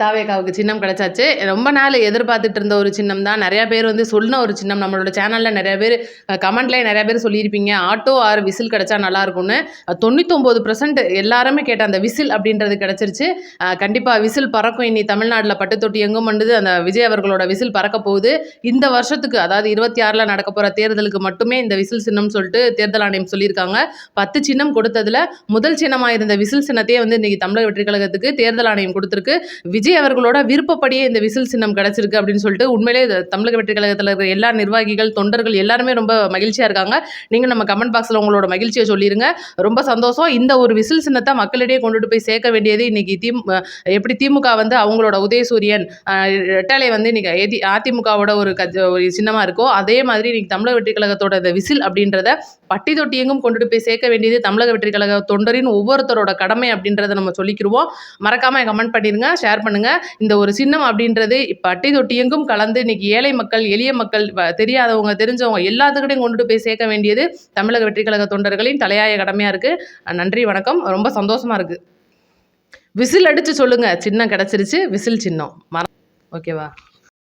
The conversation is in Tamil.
தாவேகாவுக்கு சின்னம் கிடைச்சாச்சு. ரொம்ப நாள் எதிர்பார்த்துட்டு இருந்த ஒரு சின்னம் தான். நிறையா பேர் வந்து சொன்ன ஒரு சின்னம். நம்மளோட சேனலில் நிறையா பேர் கமெண்ட்லேயே நிறையா பேர் சொல்லியிருப்பீங்க, ஆட்டோ ஆர் விசில் கிடைச்சா நல்லாயிருக்கும்னு. 99% எல்லாருமே கேட்ட அந்த விசில் அப்படின்றது கிடச்சிருச்சு. கண்டிப்பாக விசில் பறக்கும். இனி தமிழ்நாட்டில் பட்டு தொட்டி எங்கும் பண்ணுது. அந்த விஜய் அவர்களோட விசில் பறக்க போகுது. இந்த வருஷத்துக்கு, அதாவது 26 நடக்க போகிற தேர்தலுக்கு மட்டுமே இந்த விசில் சின்னம் சொல்லிட்டு தேர்தல் ஆணையம் சொல்லியிருக்காங்க. 10 சின்னம் கொடுத்ததுல முதல் சின்னமாக இருந்த விசில் சின்னத்தையே வந்து இன்னைக்கு தமிழக வெற்றி கழகத்துக்கு தேர்தல் ஆணையம் கொடுத்துருக்கு. விஜய் அவர்களோட விருப்பப்படியே இந்த விசில் சின்னம் கிடைச்சிருக்கு அப்படின்னு சொல்லிட்டு உண்மையிலே தமிழக வெற்றி கழகத்தில் இருக்கிற எல்லா நிர்வாகிகள், தொண்டர்கள் எல்லாருமே ரொம்ப மகிழ்ச்சியாக இருக்காங்க. நீங்கள் நம்ம கமெண்ட் பாக்ஸில் உங்களோட மகிழ்ச்சியை சொல்லிடுங்க. ரொம்ப சந்தோஷம். இந்த ஒரு விசில் சின்னத்தை மக்களிடையே கொண்டுட்டு போய் சேர்க்க வேண்டியது இன்னைக்கு எப்படி திமுக வந்து அவங்களோட உதயசூரியன் ரெட்டாலை வந்து இன்னைக்கு அதிமுகவோட ஒரு சின்னமாக இருக்கோ, அதே மாதிரி இன்னைக்கு தமிழக வெற்றி கழகத்தோட இந்த விசில் அப்படின்றத பட்டி தொட்டி எங்கும் கொண்டுட்டு போய் சேர்க்க வேண்டியது தமிழக வெற்றி கழக தொண்டரின் ஒவ்வொருத்தரோட கடமை அப்படின்றத நம்ம சொல்லிக்கிடுவோம். மறக்காம கமெண்ட் பண்ணிடுங்க, ஷேர் பண்ணுங்க. இந்த ஒரு சின்னம் அப்படின்றது பட்டி தொட்டி எங்கும் கலந்து இன்னைக்கு ஏழை மக்கள், எளிய மக்கள், தெரியாதவங்க, தெரிஞ்சவங்க எல்லாத்துக்கிட்டையும் கொண்டுட்டு போய் சேர்க்க வேண்டியது தமிழக வெற்றி கழக தொண்டர்களின் தலையாய கடமையா இருக்கு. நன்றி, வணக்கம். ரொம்ப சந்தோஷமா இருக்கு. விசில் அடிச்சு சொல்லுங்க, சின்னம் கிடைச்சிருச்சு, விசில் சின்னம். ஓகேவா?